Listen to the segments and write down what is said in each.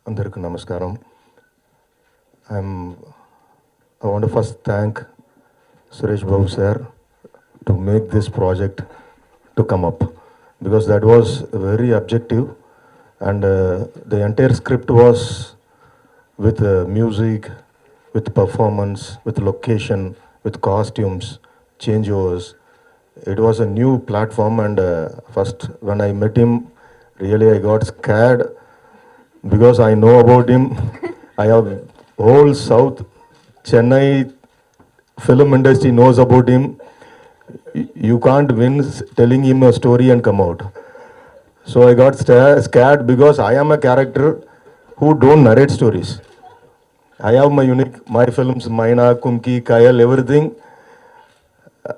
Andarku Namaskaram. I'm, I want to first thank Suresh Babu sir to make this project to come up because that was very objective and the entire script was with music, with performance, with location, with costumes, changeovers. It was a new platform and first when I met him, really I got scared because I know about him. I have whole South Chennai film industry knows about him. You can't win telling him a story and come out. So I got scared because I am a character who don't narrate stories. I have my unique, my films, Maina, Kumki, Kayal, everything.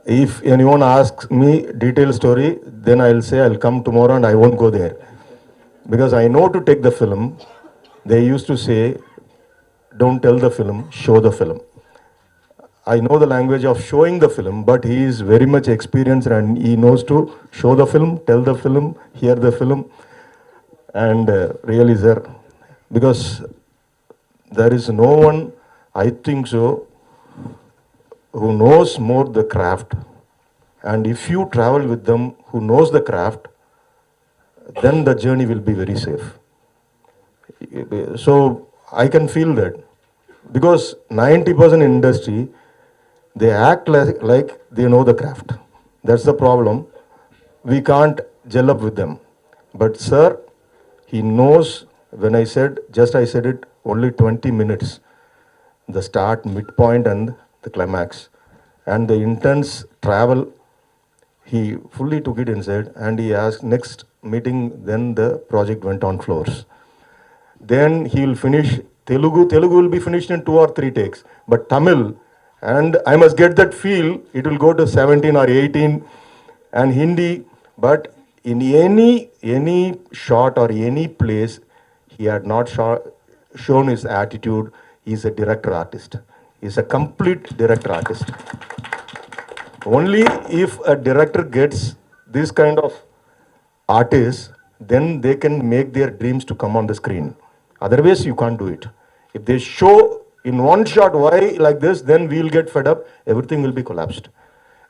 If anyone asks me detailed story, then I'll say I'll come tomorrow and I won't go there. Because I know to take the film. They used to say, don't tell the film, show the film. I know the language of showing the film, but he is very much experienced and he knows to show the film, tell the film, hear the film, and really, sir, because there is no one, I think so, who knows more the craft. And if you travel with them who knows the craft, then the journey will be very safe. So I can feel that because 90% industry, they act like they know the craft. That's the problem. We can't gel up with them. But sir, he knows when I said it, only 20 minutes. The start, midpoint, and the climax. And the intense travel, he fully took it inside and he asked next meeting, then the project went on floors. Then he will finish Telugu. Telugu will be finished in 2 or 3 takes. But Tamil, and I must get that feel, it will go to 17 or 18, and Hindi. But in any shot or any place, he had not shown his attitude. He's a director artist. He's a complete director artist. Only if a director gets this kind of artists, then they can make their dreams to come on the screen. Otherwise, you can't do it. If they show in one shot why like this, then we'll get fed up. Everything will be collapsed.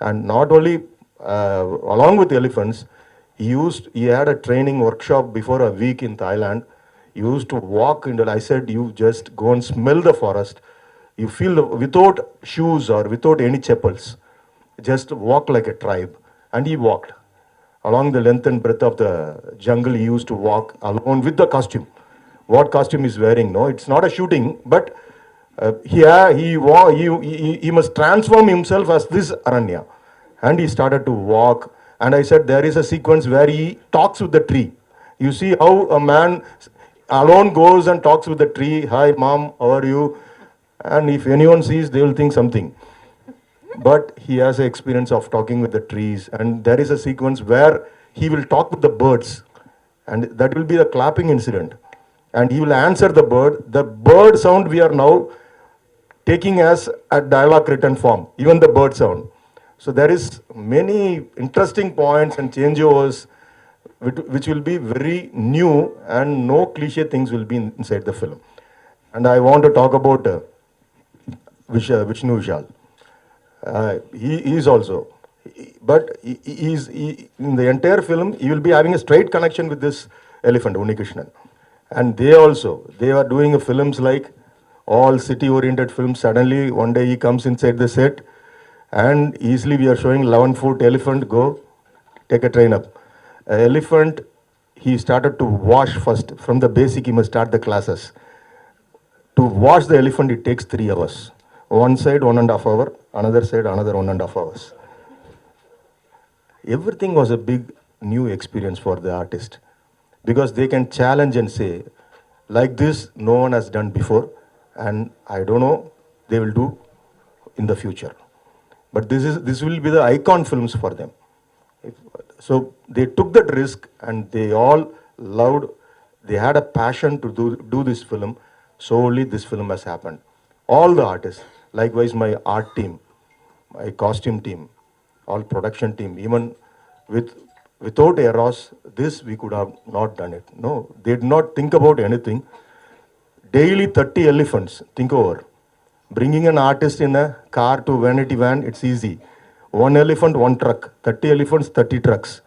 And not only along with elephants, he had a training workshop before a week in Thailand. He used to walk into. I said, you just go and smell the forest. You feel without shoes or without any chapels, just walk like a tribe. And he walked along the length and breadth of the jungle. He used to walk alone with the costume. What costume he's wearing? No, it's not a shooting, but he must transform himself as this Aranya. And he started to walk. And I said, there is a sequence where he talks with the tree. You see how a man alone goes and talks with the tree. Hi, mom, how are you? And if anyone sees, they will think something. But he has an experience of talking with the trees. And there is a sequence where he will talk with the birds. And that will be the clapping incident. And he will answer the bird. The bird sound we are now taking as a dialogue written form, even the bird sound. So there is many interesting points and changeovers which will be very new and no cliche things will be inside the film. And I want to talk about Vishnu Vishal. He is also, but in the entire film, he will be having a straight connection with this elephant, Unikrishnan. And they are doing films like all city-oriented films. Suddenly, one day he comes inside the set and easily we are showing 11-foot elephant, go, take a train up. Elephant, he started to wash first. From the basic, he must start the classes. To wash the elephant, it takes 3 hours. One side, 1.5 hours, another side, another 1.5 hours. Everything was a big new experience for the artist because they can challenge and say, like this, no one has done before, and I don't know, they will do in the future. But this will be the icon films for them. So they took that risk and they all loved, they had a passion to do this film. So only this film has happened. All the artists, likewise my art team, my costume team, all production team, even without Eros, this we could have not done it. No, they did not think about anything. Daily 30 elephants. Think over. Bringing an artist in a car to vanity van, it's easy. One elephant, one truck. 30 elephants, 30 trucks.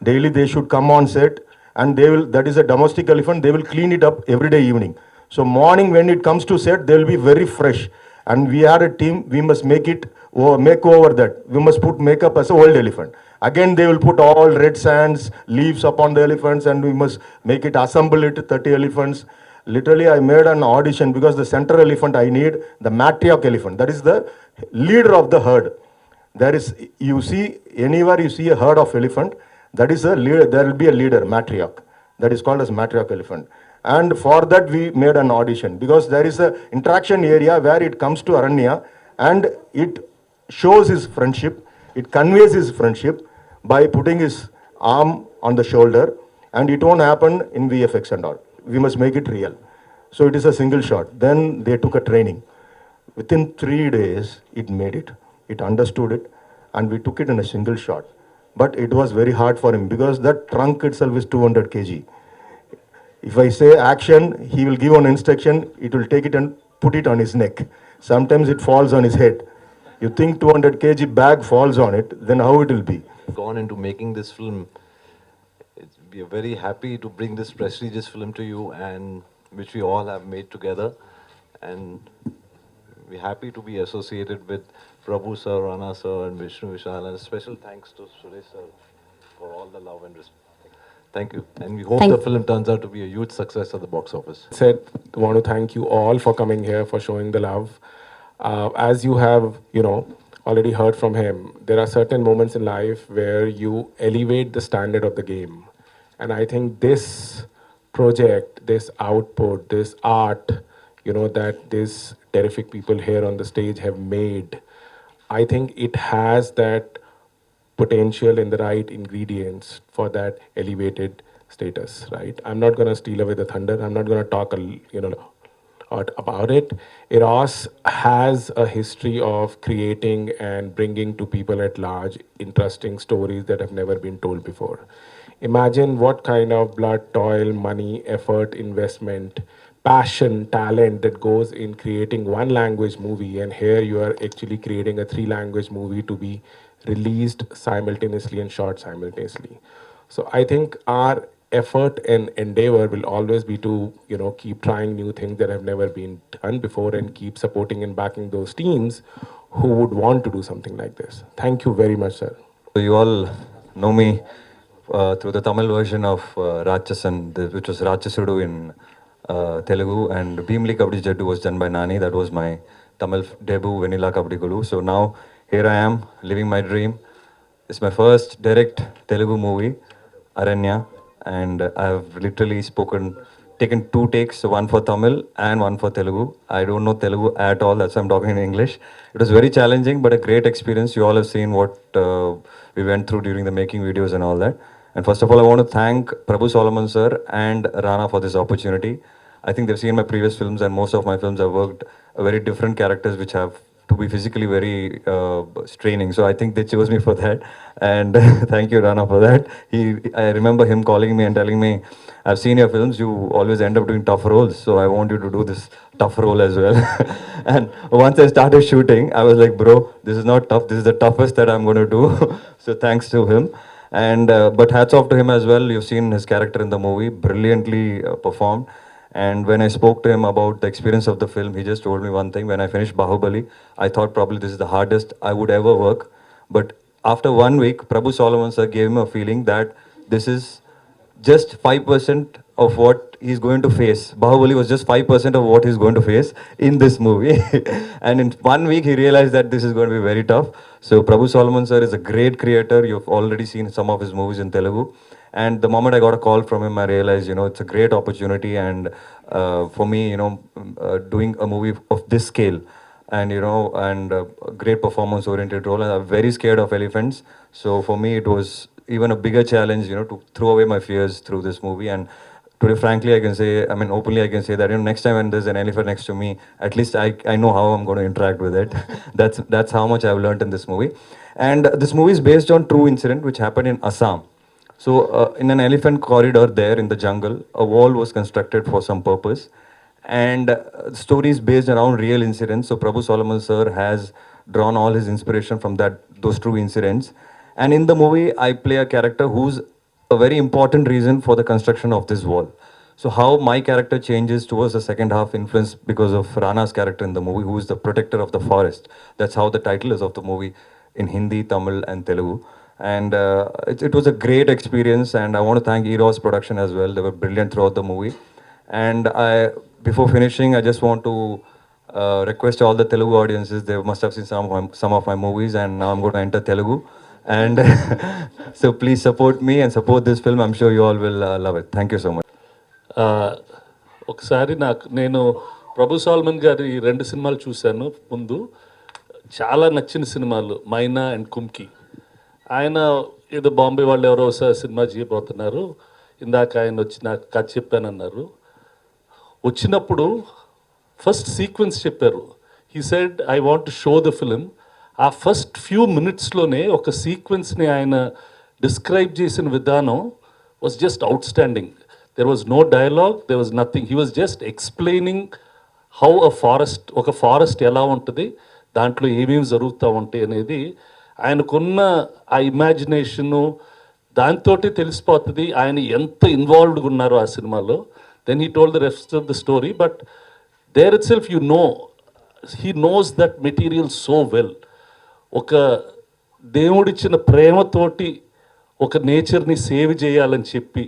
Daily they should come on set, and they will, that is a domestic elephant, they will clean it up every day evening. So morning when it comes to set, they will be very fresh. And we are a team, we must make it, or make over that. We must put makeup as a old elephant. Again, they will put all red sands, leaves upon the elephants, and we must make it, assemble it, 30 elephants. Literally, I made an audition because the center elephant I need, the matriarch elephant. That is the leader of the herd. There is, you see, anywhere you see a herd of elephant, that is a leader, there will be a leader, matriarch. That is called as matriarch elephant. And for that we made an audition because there is a interaction area where it comes to Aranya and it shows his friendship, it conveys his friendship by putting his arm on the shoulder, and it won't happen in VFX and all. We must make it real. So it is a single shot. Then they took a training. Within 3 days, it made it. It understood it, and we took it in a single shot. But it was very hard for him because that trunk itself is 200 kg. If I say action, he will give an instruction, it will take it and put it on his neck. Sometimes it falls on his head. You think 200 kg bag falls on it, then how it will be? Gone into making this film. We are very happy to bring this prestigious film to you, and which we all have made together. And we're happy to be associated with Prabhu sir, Rana sir, and Vishnu Vishal. And a special thanks to Suresh sir for all the love and respect. Thank you. And we hope the film turns out to be a huge success at the box office. Said, want to thank you all for coming here, for showing the love. As you have, already heard from him, there are certain moments in life where you elevate the standard of the game. And I think this project, this output, this art, that these terrific people here on the stage have made, I think it has that potential and the right ingredients for that elevated status, right? I'm not going to steal away the thunder. I'm not going to talk, about it. Eros has a history of creating and bringing to people at large interesting stories that have never been told before. Imagine what kind of blood, toil, money, effort, investment, passion, talent that goes in creating one language movie, and here you are actually creating a 3 language movie to be released simultaneously and shot simultaneously. So I think our effort and endeavor will always be to keep trying new things that have never been done before and keep supporting and backing those teams who would want to do something like this. Thank you very much, sir. So you all know me through the Tamil version of Ratchasan, which was Ratchasudu in Telugu, and Bheemli Kabaddi Jaddu was done by Nani. That was my Tamil debut, Vanilla Kabaddi Gulu. So now here I am, living my dream. It's my first direct Telugu movie, Aranya, and I've literally taken 2 takes, so one for Tamil and one for Telugu. I don't know Telugu at all, that's why I'm talking in English. It was very challenging, but a great experience. You all have seen what we went through during the making videos and all that. And first of all, I want to thank Prabhu Solomon sir and Rana for this opportunity. I think they've seen my previous films, and most of my films I've worked very different characters which have to be physically very straining. So I think they chose me for that. And thank you, Rana, for that. I remember him calling me and telling me, I've seen your films, you always end up doing tough roles, so I want you to do this tough role as well. And once I started shooting, I was like, bro, this is not tough, this is the toughest that I'm going to do. So thanks to him. And but hats off to him as well. You've seen his character in the movie, brilliantly performed. And when I spoke to him about the experience of the film, he just told me one thing. When I finished Bahubali, I thought probably this is the hardest I would ever work. But after 1 week, Prabhu Solomon sir gave him a feeling that this is just 5% of what he's going to face. Bahubali was just 5% of what he's going to face in this movie. And in 1 week, he realized that this is going to be very tough. So Prabhu Solomon sir is a great creator. You've already seen some of his movies in Telugu. And the moment I got a call from him, I realized, it's a great opportunity. And for me, doing a movie of this scale and, a great performance-oriented role. And I'm very scared of elephants. So for me, it was even a bigger challenge, to throw away my fears through this movie. And today, frankly, openly I can say that, next time when there's an elephant next to me, at least I know how I'm going to interact with it. That's how much I've learned in this movie. And this movie is based on true incident which happened in Assam. So in an elephant corridor there in the jungle, a wall was constructed for some purpose. and the story is based around real incidents. So Prabhu Solomon sir has drawn all his inspiration from those true incidents. And in the movie, I play a character who's a very important reason for the construction of this wall. So how my character changes towards the second half, influenced because of Rana's character in the movie, who is the protector of the forest. That's how the title is of the movie in Hindi, Tamil, and Telugu. And it was a great experience, and I want to thank Eros production as well. They were brilliant throughout the movie. And before finishing, I just want to request all the Telugu audiences. They must have seen some of my movies, and now I'm going to enter Telugu. And so please support me and support this film. I'm sure you all will love it. Thank you so much. ఆ, ఒకసారి నేను ప్రభు salmon గారి 2 సినిమాలు చూశాను ముందు. చాలా నచ్చిన సినిమాలు మైనా అండ్ కుంకి. ఆయన ఏదో బాంబే వాళ్ళు ఎవరో సినిమా చేయబోతున్నారు, ఇందాక ఆయన వచ్చి నాకు కథ చెప్పానన్నారు. వచ్చినప్పుడు ఫస్ట్ సీక్వెన్స్ చెప్పారు. He said I want to show the film. ఆ ఫస్ట్ ఫ్యూ మినిట్స్లోనే ఒక సీక్వెన్స్ని ఆయన డిస్క్రైబ్ చేసిన విధానం was just outstanding. There was no dialogue, there was nothing. He was just explaining how ఒక ఫారెస్ట్ ఎలా ఉంటుంది, దాంట్లో ఏమేమి జరుగుతూ ఉంటాయి అనేది. ఆయనకున్న ఆ ఇమాజినేషను దాంతో తెలిసిపోతుంది ఆయన ఎంత ఇన్వాల్వ్డ్గా ఉన్నారో ఆ సినిమాలో. Then he told the rest of the story. But there itself he knows that material so well. ఒక దేవుడిచ్చిన ప్రేమతోటి ఒక నేచర్ని సేవ్ చేయాలని చెప్పి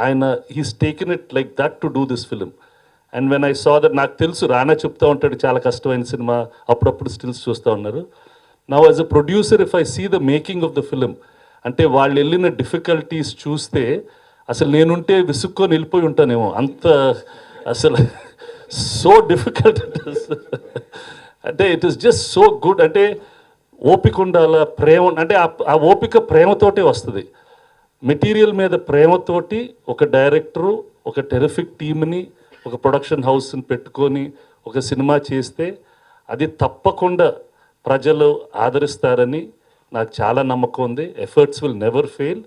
ఆయన he's taken it like that to do this film. And when I saw that, నాకు తెలుసు రానా చెప్తూ ఉంటాడు చాలా కష్టమైన సినిమా, అప్పుడప్పుడు స్టిల్స్ చూస్తూ ఉన్నారు. Now as a producer if I see the making of the film, అంటే వాళ్ళు వెళ్ళిన డిఫికల్టీస్ చూస్తే అసలు నేనుంటే విసుక్కొని వెళ్ళిపోయి ఉంటానేమో, అంత అసలు సో డిఫికల్ట్ ఇట్ ఇస్. అంటే it is just so good. అంటే ఓపిక ఉండాల, ప్రేమ, అంటే ఆ ఓపిక ప్రేమతోటే వస్తుంది. మెటీరియల్ మీద ప్రేమతోటి ఒక డైరెక్టరు ఒక టెరిఫిక్ టీమ్ని ఒక ప్రొడక్షన్ హౌస్ని పెట్టుకొని ఒక సినిమా చేస్తే అది తప్పకుండా ప్రజలు ఆదరిస్తారని నాకు చాలా నమ్మకం ఉంది. Efforts will never fail.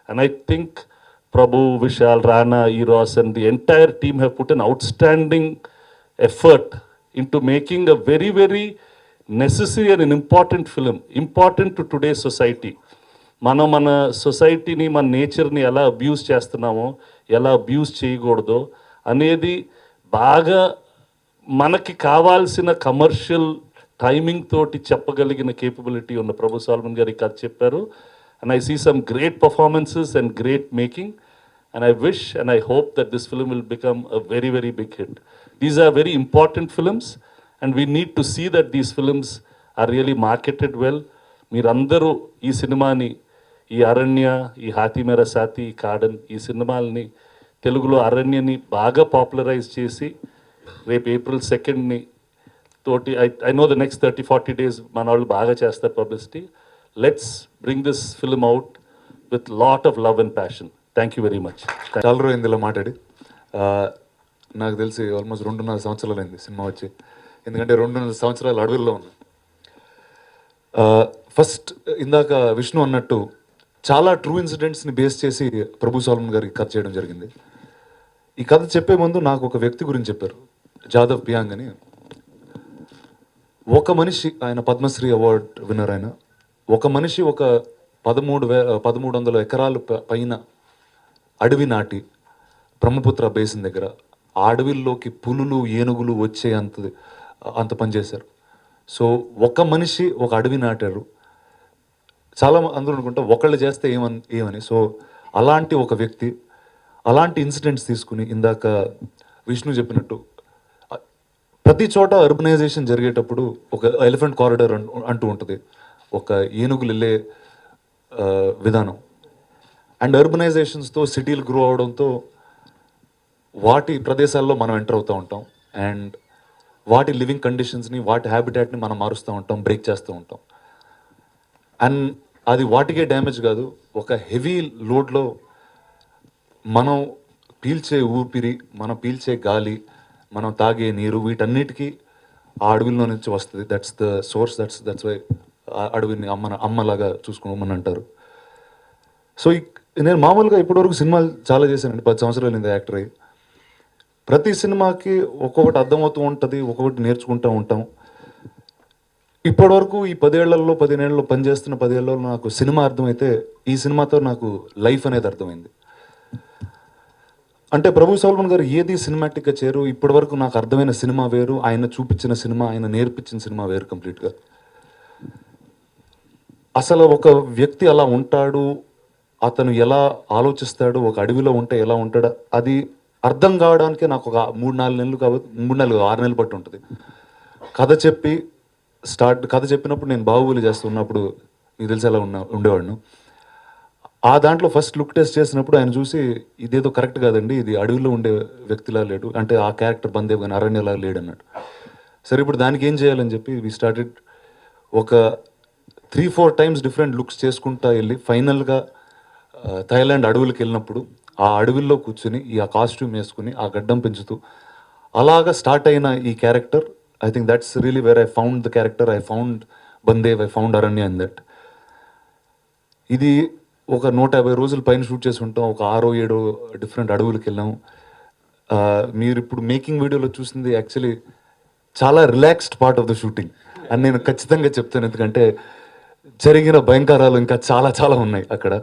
And I think Prabhu, Vishal, Rana, Eros and the entire team have put an outstanding effort into making a very, very necessary and an important film, important to today's society. మన సొసైటీని, మన నేచర్ని ఎలా abuse చేస్తున్నామో, ఎలా abuse చేయకూడదో అనేది బాగా మనకి కావాల్సిన కమర్షియల్ టైమింగ్ తోటి చెప్పగలిగిన కేపబిలిటీ ఉన్న ప్రభు సాల్మన్ గారి కథ చెప్పారు. And I see some great performances and great making. And I wish and I hope that this film will become a very, very big hit. These are very important films and we need to see that these films are really marketed well. మీరందరూ ఈ సినిమాని, ఈ అరణ్య, ఈ హాతీ మేరా సాతి, ఈ cordon, ఈ సినిమాలని తెలుగులో అరణ్యని బాగా పాపులరైజ్ చేసి రేపు April 2nd తోటి I know the next 30-40 days మన వాళ్ళు బాగా చేస్తారు publicity. Let's bring this film out with lot of love and passion. Thank you very much. చాలా రోజు ఇలా మాట్లాడి నాకు తెలిసి ఆల్మోస్ట్ 2.5 సంవత్సరాలు అయింది సినిమా వచ్చి. ఎందుకంటే 2.5 సంవత్సరాలు అడవుల్లో ఉన్నా. ఫస్ట్ ఇందాక విష్ణు అన్నట్టు చాలా ట్రూ ఇన్సిడెంట్స్ని బేస్ చేసి ప్రభు సాల్మన్ గారికి కథ చేయడం జరిగింది. ఈ కథ చెప్పే ముందు నాకు ఒక వ్యక్తి గురించి చెప్పారు, జాదవ్ పియాంగ్ అని. ఒక మనిషి, ఆయన పద్మశ్రీ అవార్డ్ విన్నర్. ఆయన ఒక మనిషి ఒక 1300 ఎకరాలు పైన అడవి నాటి బ్రహ్మపుత్ర బేసిన్ దగ్గర ఆ అడవిల్లోకి పులులు, ఏనుగులు వచ్చే అంత పనిచేశారు. సో ఒక మనిషి ఒక అడవి నాటారు. చాలా అందరూ అనుకుంటా ఒకళ్ళు చేస్తే ఏమని. సో అలాంటి ఒక వ్యక్తి అలాంటి ఇన్సిడెంట్స్ తీసుకుని, ఇందాక విష్ణు చెప్పినట్టు ప్రతి చోట అర్బనైజేషన్ జరిగేటప్పుడు ఒక ఎలిఫెంట్ కారిడార్ అంటూ ఉంటుంది, ఒక ఏనుగులు వెళ్ళే విధానం. అండ్ అర్బనైజేషన్స్తో సిటీలు గ్రో అవడంతో వాటి ప్రదేశాల్లో మనం ఎంటర్ అవుతూ ఉంటాం. అండ్ వాటి లివింగ్ కండిషన్స్ని, వాటి హ్యాబిటాట్ని మనం మారుస్తూ ఉంటాం, బ్రేక్ చేస్తూ ఉంటాం. అండ్ అది వాటికే డ్యామేజ్ కాదు, ఒక హెవీ లోడ్లో మనం పీల్చే ఊపిరి, మనం పీల్చే గాలి, మనం తాగే నీరు, వీటన్నిటికీ ఆ అడవిలో నుంచి వస్తుంది. That's the source. That's why అడవిని అమ్మలాగా చూసుకోమని అంటారు. సో నేను మామూలుగా ఇప్పటివరకు సినిమాలు చాలా చేశానండి, 10 సంవత్సరాలు అయింది యాక్టర్ అయ్యి. ప్రతి సినిమాకి ఒక్కొక్కటి అర్థమవుతూ ఉంటుంది, ఒక్కొక్కటి నేర్చుకుంటూ ఉంటాం. ఇప్పటివరకు ఈ 10 ఏళ్లలో 15 ఏళ్లలో పనిచేస్తున్న 10 ఏళ్లలో నాకు సినిమా అర్థమైతే ఈ సినిమాతో నాకు లైఫ్ అనేది అర్థమైంది. అంటే ప్రభు సల్మాన్ గారు ఏది సినిమాటిక్గా చేరు, ఇప్పటివరకు నాకు అర్థమైన సినిమా వేరు, ఆయన చూపించిన సినిమా, ఆయన నేర్పించిన సినిమా వేరు కంప్లీట్గా. అసలు ఒక వ్యక్తి అలా ఉంటాడు, అతను ఎలా ఆలోచిస్తాడు, ఒక అడవిలో ఉంటే ఎలా ఉంటాడు, అది అర్థం కావడానికే నాకు ఒక 3-4 నెలలు కాబట్టి 6 నెలలు పట్టి ఉంటుంది. కథ చెప్పినప్పుడు నేను బాహుబలి చేస్తున్నప్పుడు మీకు తెలిసి ఎలా ఉండేవాడిను. ఆ దాంట్లో ఫస్ట్ లుక్ టెస్ట్ చేసినప్పుడు ఆయన చూసి ఇదేదో కరెక్ట్ కాదండి, ఇది అడవిలో ఉండే వ్యక్తిలా లేడు, అంటే ఆ క్యారెక్టర్ బందేవ్ కానీ అరణ్యలా లేడు అన్నాడు. సరే ఇప్పుడు దానికి ఏం చేయాలని చెప్పి వి స్టార్టెడ్ ఒక 3-4 టైమ్స్ డిఫరెంట్ లుక్స్ చేసుకుంటా వెళ్ళి ఫైనల్గా థాయిలాండ్ అడవులకు వెళ్ళినప్పుడు ఆ అడవుల్లో కూర్చుని ఆ కాస్ట్యూమ్ వేసుకుని ఆ గడ్డం పెంచుతూ అలాగా స్టార్ట్ అయిన ఈ character, I think that's really where I found the character, I found Bandev, I found Aranya in that. ఇది ఒక 150 రోజులు పైన షూట్ చేసి ఉంటాం, ఒక 6-7 డిఫరెంట్ అడవులకు వెళ్ళాం. మీరు ఇప్పుడు మేకింగ్ వీడియోలో చూసింది యాక్చువల్లీ చాలా relaxed part of the shooting అని నేను ఖచ్చితంగా చెప్తాను, ఎందుకంటే జరిగిన భయంకరాలు ఇంకా చాలా చాలా ఉన్నాయి అక్కడ.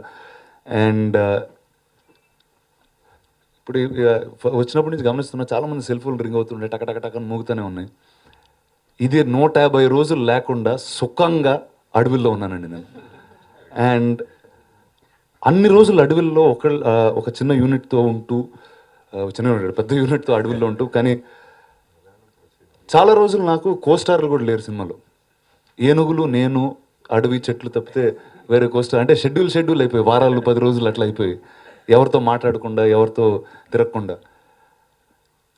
అండ్ ఇప్పుడు వచ్చినప్పటి నుంచి గమనిస్తున్నా చాలామంది సెల్ ఫోన్లు రింగ్ అవుతుండే, టక మూగుతూనే ఉన్నాయి. ఇది 150 రోజులు లేకుండా సుఖంగా అడవుల్లో ఉన్నానండి నేను. అండ్ అన్ని రోజులు అడవుల్లో ఒక చిన్న యూనిట్తో ఉంటూ, పెద్ద యూనిట్తో అడవుల్లో ఉంటూ, కానీ చాలా రోజులు నాకు కోస్టార్లు కూడా లేరు సినిమాలో. ఏనుగులు, నేను, అడవి, చెట్లు తప్పితే వేరే కోస్టార్ అంటే షెడ్యూల్ అయిపోయి వారాలు 10 రోజులు అట్లా అయిపోయి ఎవరితో మాట్లాడకుండా, ఎవరితో తిరగకుండా.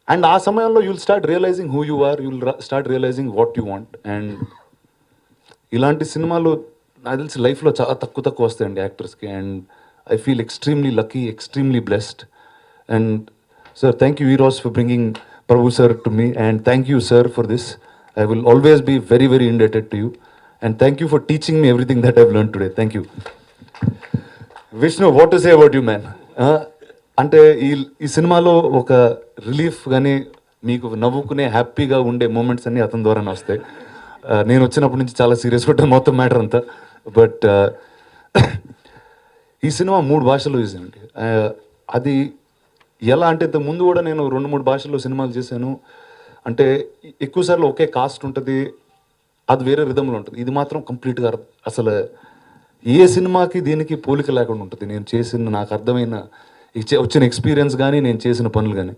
అండ్ ఆ సమయంలో you'll start realising who you are, you'll start realising what you want. And ఇలాంటి సినిమాలు నాకు తెలిసి లైఫ్లో చాలా తక్కువ వస్తాయండి యాక్టర్స్కి. And I feel extremely lucky, extremely blessed. And sir, thank you Eros for bringing Prabhu sir to me, and thank you sir for this. I will always be very very indebted to you, and thank you for teaching me everything that I've learnt today. Thank you. Vishnu, what to say about you man? అంటే ఈ సినిమాలో ఒక relief కానీ మీకు నవ్వుకునే హ్యాపీగా ఉండే moments అన్నీ అతని ద్వారానే వస్తాయి. నేను వచ్చినప్పటి నుంచి చాలా సీరియస్ పెట్టాను మొత్తం మ్యాటర్ అంతా. బట్ ఈ సినిమా 3 భాషల్లో చూసానండి. అది ఎలా అంటే ఇంతకు ముందు కూడా నేను 2-3 భాషల్లో సినిమాలు చేశాను. అంటే ఎక్కువసార్లు ఒకే కాస్ట్ ఉంటుంది, అది వేరే రిధంలో ఉంటుంది. ఇది మాత్రం కంప్లీట్గా అసలు ఏ సినిమాకి దీనికి పోలిక లేకుండా ఉంటుంది. నేను చేసిన, నాకు అర్థమైన వచ్చిన ఎక్స్పీరియన్స్ కానీ, నేను చేసిన పనులు కానీ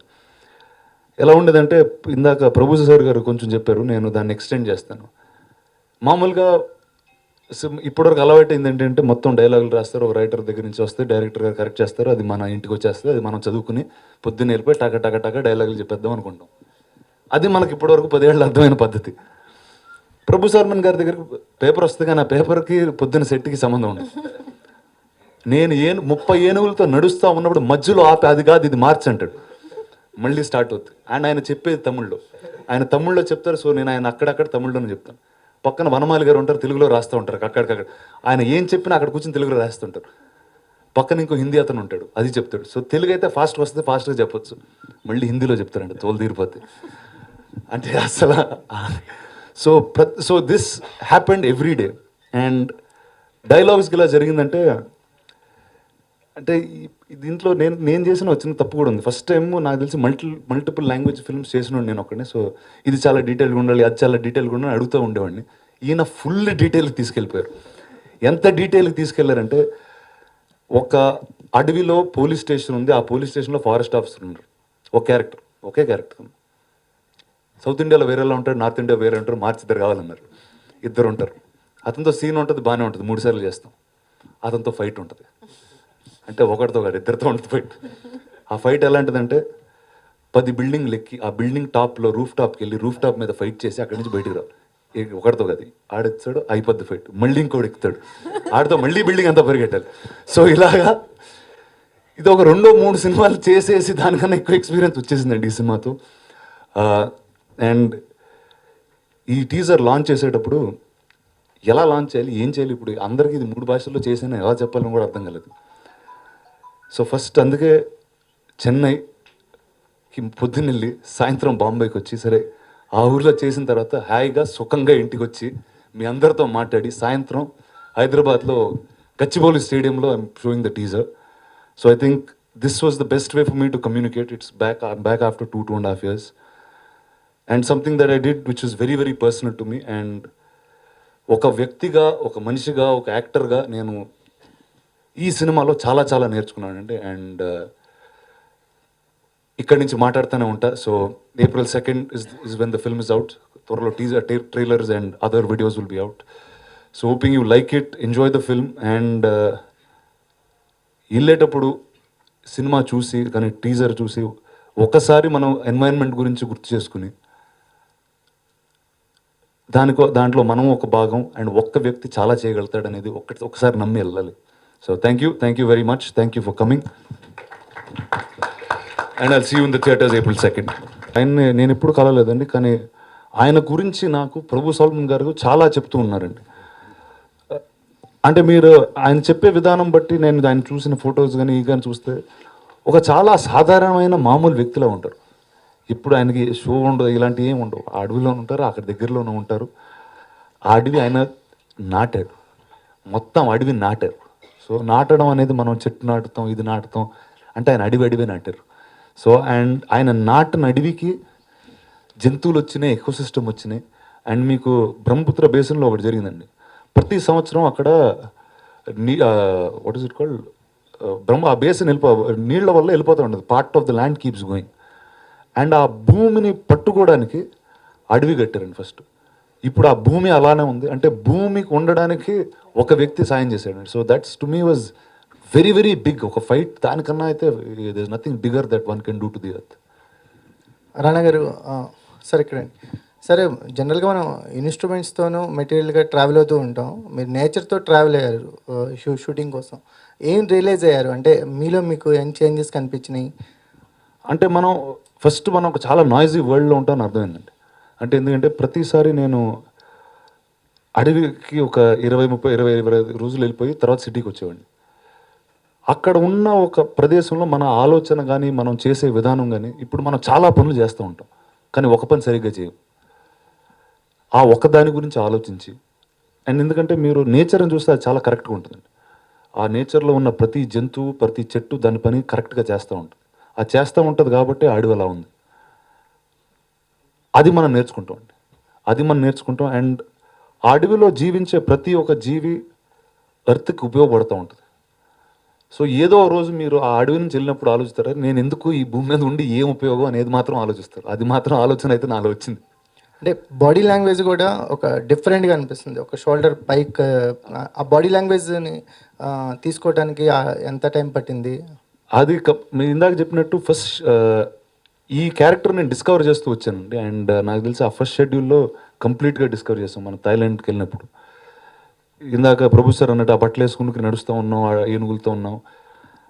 ఎలా ఉండేదంటే, ఇందాక ప్రభు సార్ గారు కొంచెం చెప్పారు, నేను దాన్ని ఎక్స్టెండ్ చేస్తాను. మామూలుగా ఇప్పటివరకు అలవాటైంది ఏంటంటే మొత్తం డైలాగులు రాస్తారు, ఒక రైటర్ దగ్గర నుంచి వస్తే డైరెక్టర్ గారు కరెక్ట్ చేస్తారు, అది మన ఇంటికి వచ్చేస్తుంది, అది మనం చదువుకుని పొద్దున్న వెళ్ళిపోయి టక డైలాగులు చెప్పేద్దాం అనుకుంటాం. అది మనకి ఇప్పటివరకు 10 ఏళ్ళు అర్థమైన పద్ధతి. ప్రభు సల్మాన్ గారి దగ్గరికి పేపర్ వస్తుంది, కానీ ఆ పేపర్కి పొద్దున్న సెట్కి సంబంధం ఉండదు. నేను 30 ఏనుగులతో నడుస్తూ ఉన్నప్పుడు మధ్యలో ఆపి అది కాదు ఇది మార్చి అంటాడు, మళ్ళీ స్టార్ట్ అవుతుంది. అండ్ ఆయన చెప్పేది తమిళ్లో, ఆయన తమిళ్లో చెప్తారు. సో నేను ఆయన అక్కడక్కడ తమిళ్లోనే చెప్తాను. పక్కన వనమాలి గారు ఉంటారు, తెలుగులో రాస్తూ ఉంటారు అక్కడికక్కడ. ఆయన ఏం చెప్పినా అక్కడ కూర్చొని తెలుగులో రాస్తుంటారు. పక్కన ఇంకో హిందీ అతను ఉంటాడు, అది చెప్తాడు. సో తెలుగు అయితే ఫాస్ట్గా వస్తుంది, ఫాస్ట్గా చెప్పొచ్చు. మళ్ళీ హిందీలో చెప్తారండి, తోలు తీరిపోతే. అంటే అసలు so this happened every day. And డైలాగ్స్కి ఇలా జరిగిందంటే, అంటే దీంట్లో నేను చేసిన వచ్చిన తప్పు కూడా ఉంది. ఫస్ట్ టైం నాకు తెలిసి మల్టిపుల్ లాంగ్వేజ్ ఫిల్మ్స్ చేసినాడు నేను ఒక్కడే. సో ఇది చాలా డీటెయిల్గా ఉండాలి, అది చాలా డీటెయిల్గా ఉండాలి అడుగుతూ ఉండేవాడిని. ఈయన ఫుల్ డీటెయిల్కి తీసుకెళ్ళిపోయారు. ఎంత డీటెయిల్కి తీసుకెళ్లారంటే, ఒక అడవిలో పోలీస్ స్టేషన్ ఉంది, ఆ పోలీస్ స్టేషన్లో ఫారెస్ట్ ఆఫీసర్ ఉన్నారు. ఒకే క్యారెక్టర్. సౌత్ ఇండియాలో వేరేలా ఉంటాడు, నార్త్ ఇండియా వేరే ఉంటారు, మార్చి ఇద్దరు కావాలన్నారు. 2 ఉంటారు. అతనితో సీన్ ఉంటుంది, బాగానే ఉంటుంది, 3 సార్లు చేస్తాం. అతనితో ఫైట్ ఉంటుంది, అంటే ఒకటితో కాదు 2తో ఉంటుంది ఫైట్. ఆ ఫైట్ ఎలాంటిదంటే, 10 బిల్డింగ్లు ఎక్కి ఆ బిల్డింగ్ టాప్లో రూఫ్ టాప్కి వెళ్ళి రూఫ్ టాప్ మీద ఫైట్ చేసి అక్కడి నుంచి బయటికి రావు. ఒకటితో కాదు, ఆడెత్తాడు, అయిపోద్ది ఫైట్, మళ్ళీ ఇంకోటి ఎక్కుతాడు, ఆడితో మళ్ళీ బిల్డింగ్ అంతా పరిగెట్టాలి. సో ఇలాగా ఇది ఒక 2-3 సినిమాలు చేసేసి దానికన్నా ఎక్కువ ఎక్స్పీరియన్స్ వచ్చేసిందండి ఈ సినిమాతో. అండ్ ఈ టీజర్ లాంచ్ చేసేటప్పుడు ఎలా లాంచ్ చేయాలి, ఏం చేయాలి, ఇప్పుడు అందరికీ ఇది 3 భాషల్లో చేసినా ఎలా చెప్పాలని కూడా అర్థం కాలేదు. సో ఫస్ట్ అందుకే చెన్నై, పొద్దున్నెళ్ళి సాయంత్రం బాంబేకి వచ్చి సరే ఆ ఊర్లో చేసిన తర్వాత హాయిగా సుఖంగా ఇంటికి వచ్చి మీ అందరితో మాట్లాడి సాయంత్రం హైదరాబాద్లో గచ్చిబౌలి స్టేడియంలో I'm showing the teaser. So I think this was the best way for me to communicate. It's back after 2.5 years. And something that I did which is very very personal to me. And ఒక వ్యక్తిగా, ఒక మనిషిగా, ఒక యాక్టర్గా నేను ఈ సినిమాలో చాలా చాలా నేర్చుకున్నానండి. అండ్ ఇక్కడి నుంచి మాట్లాడుతూనే ఉంటా. So April 2nd is when the film is out. త్వరలో teaser, trailers and other videos will be out. So hoping you like it, enjoy the film. And వెళ్ళేటప్పుడు సినిమా చూసి కానీ టీజర్ చూసి ఒకసారి మనం ఎన్వైరన్మెంట్ గురించి గుర్తు చేసుకుని దాంట్లో మనం ఒక భాగం అండ్ ఒక్క వ్యక్తి చాలా చేయగలుగుతాడు అనేది ఒకసారి నమ్మి వెళ్ళాలి. So thank you very much. Thank you for coming. And I'll see you in the theatres April 2nd. ఆయన్ని నేను ఎప్పుడు కలవలేదండి, కానీ ఆయన గురించి నాకు ప్రభు సాల్మన్ గారు చాలా చెప్తూ ఉన్నారండి. అంటే మీరు ఆయన చెప్పే విధానం బట్టి నేను ఆయన చూసిన ఫొటోస్ కానీ ఈ కానీ చూస్తే ఒక చాలా సాధారణమైన మామూలు వ్యక్తిలా ఉంటారు. ఇప్పుడు ఆయనకి షో ఉండదు, ఇలాంటివి ఏమి ఉండవు. ఆ అడవిలోనే ఉంటారు, అక్కడ దగ్గరలోనే ఉంటారు. ఆ అడవి ఆయన నాటాడు, మొత్తం అడవి నాటారు. సో నాటడం అనేది మనం చెట్టు నాటుతాం, ఇది నాటుతాం అంటే ఆయన అడవి నాటారు. సో అండ్ ఆయన నాటిన అడవికి జంతువులు వచ్చినాయి, ఎకోసిస్టమ్ వచ్చినాయి. అండ్ మీకు బ్రహ్మపుత్ర బేసిన్లో ఒకటి జరిగిందండి. ప్రతి సంవత్సరం అక్కడ వాట్ ఇస్ ఇట్ కాల్డ్ ఆ బేసిన్ నీళ్ళ వల్ల వెళ్ళిపోతూ ఉండదు. Part of the land keeps going. And ఆ భూమిని పట్టుకోవడానికి అడవి కట్టారండి ఫస్ట్. ఇప్పుడు ఆ భూమి అలానే ఉంది. అంటే భూమికి ఉండడానికి ఒక వ్యక్తి సాయం చేశాడు. So that's to me was very very big. ఒక ఫైట్ దానికన్నా అయితే there is nothing bigger that one can do to the earth. Rana garu, సరే ఇక్కడండి. సరే, జనరల్గా మనం ఇన్స్ట్రుమెంట్స్తోనూ మెటీరియల్గా ట్రావెల్ అవుతూ ఉంటాం. మీరు నేచర్తో ట్రావెల్ అయ్యారు షూటింగ్ కోసం. ఏం రియలైజ్ అయ్యారు? అంటే మీలో మీకు ఏం చేంజెస్ కనిపించినాయి? అంటే మనం ఒక చాలా నాయిజీ వరల్డ్లో ఉంటామని అర్థమైందండి. అంటే ఎందుకంటే ప్రతిసారి నేను అడవికి ఒక 20-25 రోజులు వెళ్ళిపోయి తర్వాత సిటీకి వచ్చేవాడిని. అక్కడ ఉన్న ఒక ప్రదేశంలో మన ఆలోచన కానీ మనం చేసే విధానం కానీ, ఇప్పుడు మనం చాలా పనులు చేస్తూ ఉంటాం కానీ ఒక పని సరిగ్గా చేయం. ఆ ఒక్క దాని గురించి ఆలోచించి, అండ్ ఎందుకంటే మీరు నేచర్ని చూస్తే అది చాలా కరెక్ట్గా ఉంటుందండి. ఆ నేచర్లో ఉన్న ప్రతి జంతువు, ప్రతి చెట్టు దాని పని కరెక్ట్గా చేస్తూ ఉంటుంది. అది చేస్తూ ఉంటుంది కాబట్టి అడవి అలా ఉంది. అది మనం నేర్చుకుంటాం. అండ్ ఆ అడవిలో జీవించే ప్రతి ఒక్క జీవి ఎర్త్కి ఉపయోగపడుతూ ఉంటుంది. సో ఏదో రోజు మీరు ఆ అడవి నుంచి వెళ్ళినప్పుడు ఆలోచిస్తారు, నేను ఎందుకు ఈ భూమి మీద ఉండి ఏం ఉపయోగం అనేది మాత్రం ఆలోచిస్తారు. అది మాత్రం ఆలోచన అయితే నాలో వచ్చింది. అంటే బాడీ లాంగ్వేజ్ కూడా ఒక డిఫరెంట్గా అనిపిస్తుంది. ఒక షోల్డర్ పైక్, ఆ బాడీ లాంగ్వేజ్ని తీసుకోవడానికి ఎంత టైం పట్టింది? అది మీరు ఇందాక చెప్పినట్టు ఫస్ట్ ఈ క్యారెక్టర్ నేను డిస్కవర్ చేస్తూ వచ్చానండి. అండ్ నాకు తెలిసి ఆ ఫస్ట్ షెడ్యూల్లో కంప్లీట్గా డిస్కవర్ చేస్తాం మనం థాయిలాండ్కి వెళ్ళినప్పుడు. ఇందాక ప్రభు సార్ అన్నట్టు ఆ బట్టలు వేసుకుని నడుస్తూ ఉన్నాం, ఏనుగులతో ఉన్నాం.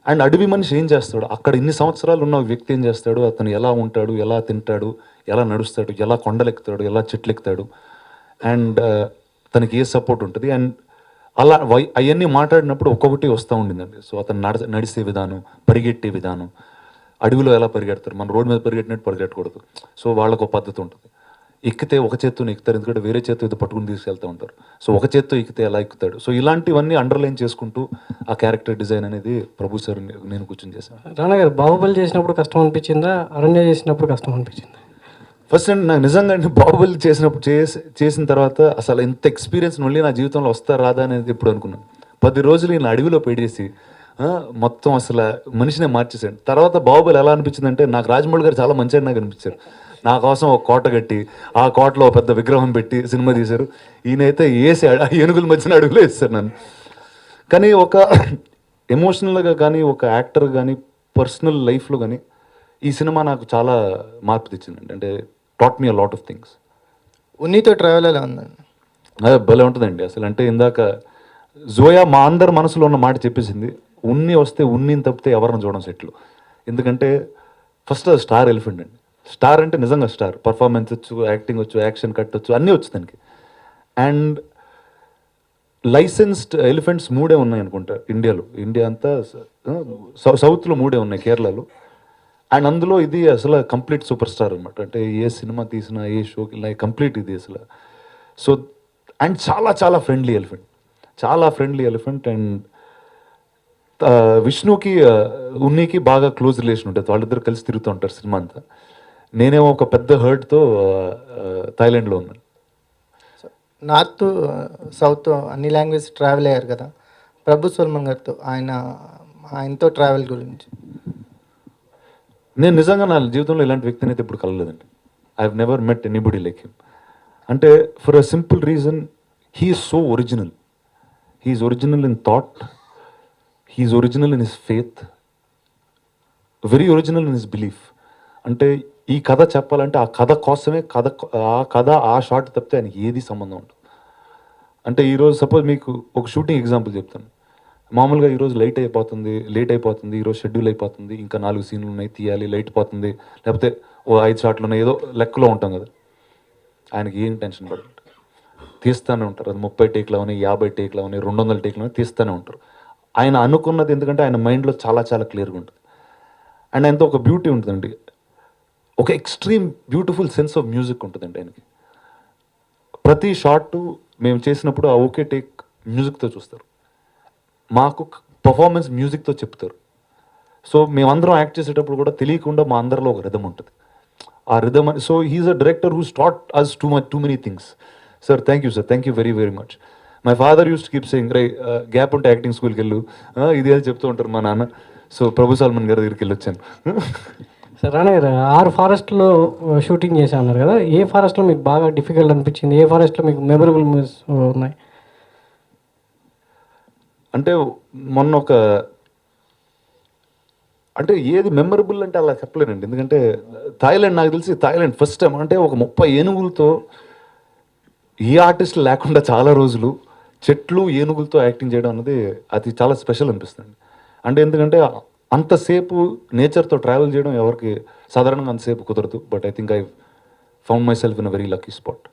అండ్ అడవి మనిషి ఏం చేస్తాడు, అక్కడ ఇన్ని సంవత్సరాలు ఉన్న వ్యక్తి ఏం చేస్తాడు, అతను ఎలా ఉంటాడు, ఎలా తింటాడు, ఎలా నడుస్తాడు, ఎలా కొండలెక్కుతాడు, ఎలా చెట్లు ఎక్కుతాడు, అండ్ తనకి ఏ సపోర్ట్ ఉంటుంది. అండ్ అలా అవన్నీ మాట్లాడినప్పుడు ఒక్కొక్కటి వస్తూ ఉండిందండి. సో అతను నడిసే విధానం, పరిగెట్టే విధానం, అడవిలో ఎలా పరిగెడతారు, మన రోడ్డు మీద పరిగెట్టినట్టు పరిగెట్టకూడదు. సో వాళ్ళకు ఒక పద్ధతి ఉంటుంది. ఎక్కితే ఒక చేత్తో ఎక్కుతారు, ఎందుకంటే వేరే చేత్తో ఇది పట్టుకుని తీసుకెళ్తూ ఉంటారు. సో ఒక చేత్తో ఎక్కితే ఎలా ఎక్కుతాడు. సో ఇలాంటివన్నీ అండర్లైన్ చేసుకుంటూ ఆ క్యారెక్టర్ డిజైన్ అనేది ప్రభు సార్ నేను కూర్చొని చేశాను. రానా గారు, బాహుబలి చేసినప్పుడు కష్టం అనిపించిందా, అరణ్య చేసినప్పుడు కష్టం అనిపించిందా? ఫస్ట్ అండ్ నాకు నిజంగా బాహుబలి చేసిన తర్వాత అసలు ఇంత ఎక్స్పీరియన్స్ మళ్ళీ నా జీవితంలో వస్తా రాదా అనేది ఎప్పుడు అనుకున్నాను. 10 రోజులు నేను అడవిలో పెట్టేసి మొత్తం అసలు మనిషినే మార్చేసాను. తర్వాత బాహుబలి ఎలా అనిపించిందంటే, నాకు రాజమౌళి గారు చాలా మంచిగా నాకు అనిపించారు. నా కోసం ఒక కోట కట్టి ఆ కోటలో పెద్ద విగ్రహం పెట్టి సినిమా తీశారు. ఈయనైతే వేసి ఏనుగుల మధ్యన అడుగులో వేస్తారు నన్ను. కానీ ఒక ఎమోషనల్గా కానీ, ఒక యాక్టర్ కానీ, పర్సనల్ లైఫ్లో కానీ ఈ సినిమా నాకు చాలా మార్పు తెచ్చిందండి. అంటే taught me a lot of things. ఉన్నితో ట్రావెల్ ఎలా ఉందండి? అదే భలే ఉంటుందండి అసలు. అంటే ఇందాక జోయా మా అందరి మనసులో ఉన్న మాట చెప్పేసింది, ఉన్ని వస్తే ఉన్నిని తప్పితే ఎవరిని చూడడం సెట్లు. ఎందుకంటే ఫస్ట్ అది స్టార్ ఎలిఫెంట్ అండి. స్టార్ అంటే నిజంగా స్టార్, పర్ఫార్మెన్స్ వచ్చు, యాక్టింగ్ వచ్చు, యాక్షన్ కట్ వచ్చు, అన్నీ వచ్చు దానికి. అండ్ లైసెన్స్డ్ ఎలిఫెంట్స్ 3 ఉన్నాయి అనుకుంటా ఇండియాలో. ఇండియా అంతా సౌత్లో 3 ఉన్నాయి, కేరళలో. అండ్ అందులో ఇది అసలు కంప్లీట్ సూపర్ స్టార్ అనమాట. అంటే ఏ సినిమా తీసినా ఏ షోకి వెళ్ళినా కంప్లీట్ ఇది అసలు. సో అండ్ చాలా చాలా ఫ్రెండ్లీ ఎలిఫెంట్, చాలా ఫ్రెండ్లీ ఎలిఫెంట్. అండ్ విష్ణుకి ఉన్నికి బాగా క్లోజ్ రిలేషన్ ఉంటుంది, వాళ్ళిద్దరు కలిసి తిరుగుతూ ఉంటారు సినిమా అంతా. నేనేమో ఒక పెద్ద హర్ట్తో థాయిలాండ్లో ఉన్నాను. నార్త్ సౌత్ అన్ని లాంగ్వేజ్ ట్రావెల్ అయ్యారు కదా, ప్రభు సల్మాన్ గారితో ఆయనతో ట్రావెల్ గురించి. నేను నిజంగా నా జీవితంలో ఇలాంటి వ్యక్తిని అయితే ఇప్పుడు కలలేదండి. I have never met anybody like him. అంటే for a simple reason, he's so original. He's original in thought, he's original in his faith, very original in his belief. అంటే ఈ కథ చెప్పాలంటే ఆ కథ కోసమే ఆ షార్ట్ తప్పితే ఆయనకి ఏది సంబంధం ఉండదు. అంటే ఈరోజు సపోజ్ మీకు ఒక షూటింగ్ ఎగ్జాంపుల్ చెప్తాను. మామూలుగా ఈరోజు లేట్ అయిపోతుంది, ఈరోజు షెడ్యూల్ అయిపోతుంది, ఇంకా 4 సీన్లు ఉన్నాయి తీయాలి, లైట్ పోతుంది, లేకపోతే ఓ 5 షాట్లు ఉన్నాయి, ఏదో లెక్కలో ఉంటాం కదా. ఆయనకి ఏం టెన్షన్ పడదు, తీస్తూనే ఉంటారు. అది 30 టేక్లు అవని, 50 టేక్లు అవని, 200 టేక్లు అవని తీస్తూనే ఉంటారు. ఆయన అనుకున్నది, ఎందుకంటే ఆయన మైండ్లో చాలా చాలా క్లియర్గా ఉంటుంది. అండ్ ఆయనతో ఒక బ్యూటీ ఉంటుందండి, ఒక extreme beautiful sense of music ఉంటుందండి ఆయనకి. ప్రతి షాట్ మేము చేసినప్పుడు ఆ ఓకే టేక్ మ్యూజిక్తో చూస్తారు, మాకు పర్ఫార్మెన్స్ మ్యూజిక్తో చెప్తారు. సో మేమందరం యాక్ట్ చేసేటప్పుడు కూడా తెలియకుండా మా అందరిలో ఒక రిథమ్ ఉంటుంది, ఆ rhythm. So he's a director who's taught us too many things. Sir thank you sir, thank you very very much. My father used to keep saying, రై గ్యాప్ ఉంటే యాక్టింగ్ స్కూల్కి వెళ్ళు, ఇది అని చెప్తూ ఉంటారు మా నాన్న. సో ప్రభు సల్మాన్ గారి దగ్గరికి వెళ్ళి వచ్చాను. సార్ రానా గారు 6 ఫారెస్ట్లో షూటింగ్ చేశా అన్నారు కదా, ఏ ఫారెస్ట్లో మీకు బాగా డిఫికల్ట్ అనిపించింది, ఏ ఫారెస్ట్లో మీకు మెమరబుల్ మూవీస్ ఉన్నాయి? అంటే మొన్న అంటే ఏది మెమరబుల్ అంటే అలా చెప్పలేనండి. ఎందుకంటే థాయిలాండ్, నాకు తెలిసి థాయిలాండ్ ఫస్ట్ టైం అంటే ఒక 30 ఏనుగులతో, ఏ ఆర్టిస్ట్ లేకుండా చాలా రోజులు చెట్లు ఏనుగులతో యాక్టింగ్ చేయడం అన్నది అది చాలా స్పెషల్ అనిపిస్తుంది. అంటే ఎందుకంటే అంతసేపు నేచర్తో ట్రావెల్ చేయడం ఎవరికి సాధారణంగా అంతసేపు కుదరదు. But I think I found my self in a very lucky spot.